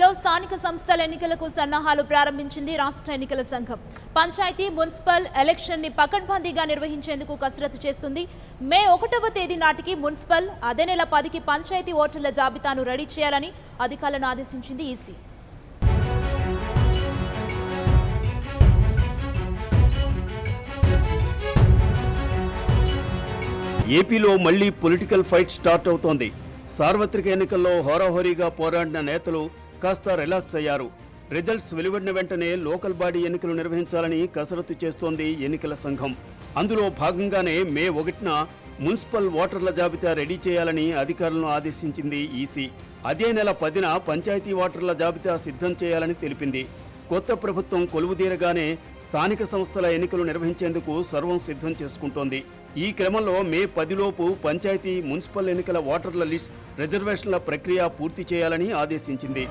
ఏపీలో స్థానిక సంస్థల ఎన్నికలకు సన్నాహాలు ప్రారంభించింది రాష్ట్ర ఎన్నికల సంఘం. పంచాయతీ, మున్సిపల్ ఎలక్షన్ ని పకడ్బందీగా నిర్వహించేందుకు కసరత్తు చేస్తుంది. మే 1వ తేదీ నాటికి మున్సిపల్, అదే నెల 10కి పంచాయతీ ఓటర్ల జాబితాను రెడీ చేయాలని అధికారులను ఆదేశించింది ఈసీ. ఏపీలో మళ్లీ పొలిటికల్ ఫైట్ స్టార్ట్ అవుతోంది. సార్వత్రిక ఎన్నికల్లో హోరాహోరీగా పోరాడిన నేతలు కాస్త రిలాక్స్ అయ్యారు. రిజల్ట్స్ వెలువడిన వెంటనే లోకల్ బాడీ ఎన్నికలు నిర్వహించాలని కసరత్తు చేస్తోంది ఎన్నికల సంఘం. అందులో భాగంగానే మే 1న మున్సిపల్ ఓటర్ల జాబితా రెడీ చేయాలని అధికారులను ఆదేశించింది ఈసీ. అదే నెల 10న పంచాయతీ ఓటర్ల జాబితా సిద్ధం చేయాలని తెలిపింది. కొత్త ప్రభుత్వం కొలువుదీరగానే స్థానిక సంస్థల ఎన్నికలు నిర్వహించేందుకు సర్వం సిద్ధం చేసుకుంటోంది. ఈ క్రమంలో మే 10లోపు పంచాయతీ, మున్సిపల్ ఎన్నికల ఓటర్ల లిస్ట్, రిజర్వేషన్ల ప్రక్రియ పూర్తి చేయాలని ఆదేశించింది.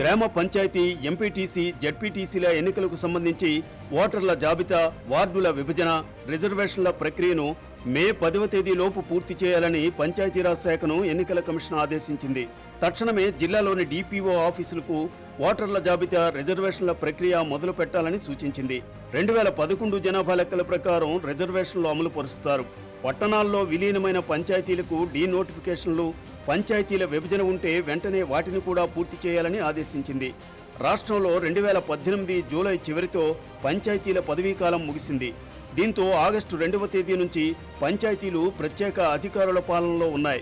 గ్రామ పంచాయతీ, ఎంపీటీసీ, జెడ్పీటీసీల ఎన్నికలకు సంబంధించి ఓటర్ల జాబితా, వార్డుల విభజన, రిజర్వేషన్ల ప్రక్రియను మే 10వ తేదీలోపు పూర్తి చేయాలని పంచాయతీరాజ్ శాఖను ఎన్నికల కమిషన్ ఆదేశించింది. తక్షణమే జిల్లాలోని డిపిఓ ఆఫీసులకు ఓటర్ల జాబితా, రిజర్వేషన్ల ప్రక్రియ మొదలు పెట్టాలని సూచించింది. 2011 జనాభా లెక్కల ప్రకారం రిజర్వేషన్లు అమలు పరుస్తారు. పట్టణాల్లో విలీనమైన పంచాయతీలకు డీనోటిఫికేషన్లు, పంచాయతీల విభజన ఉంటే వెంటనే వాటిని కూడా పూర్తి చేయాలని ఆదేశించింది. రాష్ట్రంలో 2018 జూలై చివరితో పంచాయతీల పదవీకాలం ముగిసింది. దీంతో ఆగస్టు 2వ తేదీ నుంచి పంచాయతీలు ప్రత్యేక అధికారుల పాలనలో ఉన్నాయి.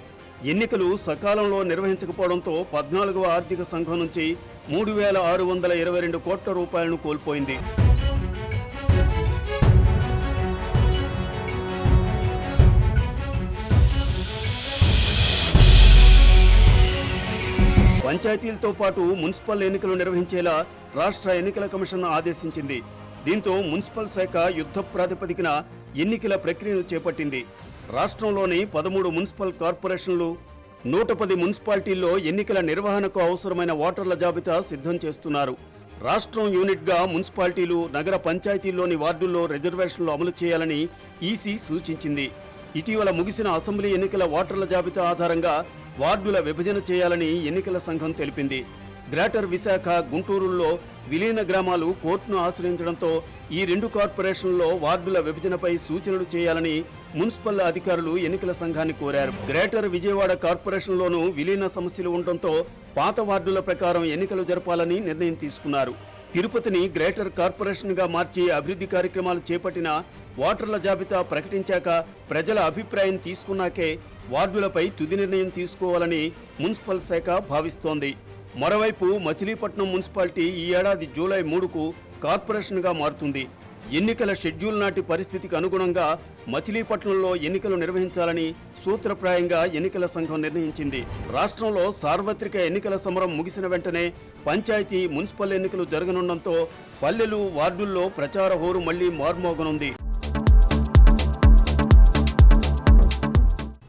ఎన్నికలు సకాలంలో నిర్వహించకపోవడంతో 14వ ఆర్థిక సంఘం నుంచి 3,622 కోట్ల రూపాయలను కోల్పోయింది. పంచాయతీలతో పాటు మున్సిపల్ ఎన్నికలు నిర్వహించేలా రాష్ట్ర ఎన్నికల కమిషన్ ఆదేశించింది. దీంతో మున్సిపల్ శాఖ యుద్ధ ప్రాతిపదికన ఎన్నికల ప్రక్రియను చేపట్టింది. రాష్ట్రంలోని 13 మున్సిపల్ కార్పొరేషన్లు, 110 మున్సిపాలిటీల్లో ఎన్నికల నిర్వహణకు అవసరమైన ఓటర్ల జాబితా సిద్ధం చేస్తున్నారు. రాష్ట్రం యూనిట్గా మున్సిపాలిటీలు, నగర పంచాయతీల్లోని వార్డుల్లో రిజర్వేషన్లు అమలు చేయాలని ఈసీ సూచించింది. ఇటీవల ముగిసిన అసెంబ్లీ ఎన్నికల ఓటర్ల జాబితా ఆధారంగా వార్డుల విభజన చేయాలని ఎన్నికల సంఘం తెలిపింది. గ్రేటర్ విశాఖ, గుంటూరుల్లో విలీన గ్రామాలు కోర్టును ఆశ్రయించడంతో ఈ 2 కార్పొరేషన్లలో వార్డుల విభజనపై సూచనలు చేయాలని మున్సిపల్ అధికారులు ఎన్నికల సంఘాన్ని కోరారు. గ్రేటర్ విజయవాడ కార్పొరేషన్లోనూ విలీన సమస్యలు ఉండటంతో పాత వార్డుల ప్రకారం ఎన్నికలు జరపాలని నిర్ణయం తీసుకున్నారు. తిరుపతిని గ్రేటర్ కార్పొరేషన్గా మార్చి అభివృద్ధి కార్యక్రమాలు చేపట్టిన ఓటర్ల జాబితా ప్రకటించాక ప్రజల అభిప్రాయం తీసుకున్నాకే వార్డులపై తుది నిర్ణయం తీసుకోవాలని మున్సిపల్ శాఖ భావిస్తోంది. మరోవైపు మచిలీపట్నం మున్సిపాలిటీ ఈ ఏడాది జూలై 3కు కార్పొరేషన్గా మారుతుంది. ఎన్నికల షెడ్యూల్ నాటి పరిస్థితికి అనుగుణంగా మచిలీపట్నంలో ఎన్నికలు నిర్వహించాలని సూత్రప్రాయంగా ఎన్నికల సంఘం నిర్ణయించింది. రాష్ట్రంలో సార్వత్రిక ఎన్నికల సమరం ముగిసిన వెంటనే పంచాయతీ, మున్సిపల్ ఎన్నికలు జరగనుండటంతో పల్లెలు, వార్డుల్లో ప్రచార హోరు మళ్లీ మార్మోగనుంది.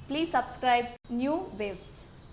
Please subscribe New Waves.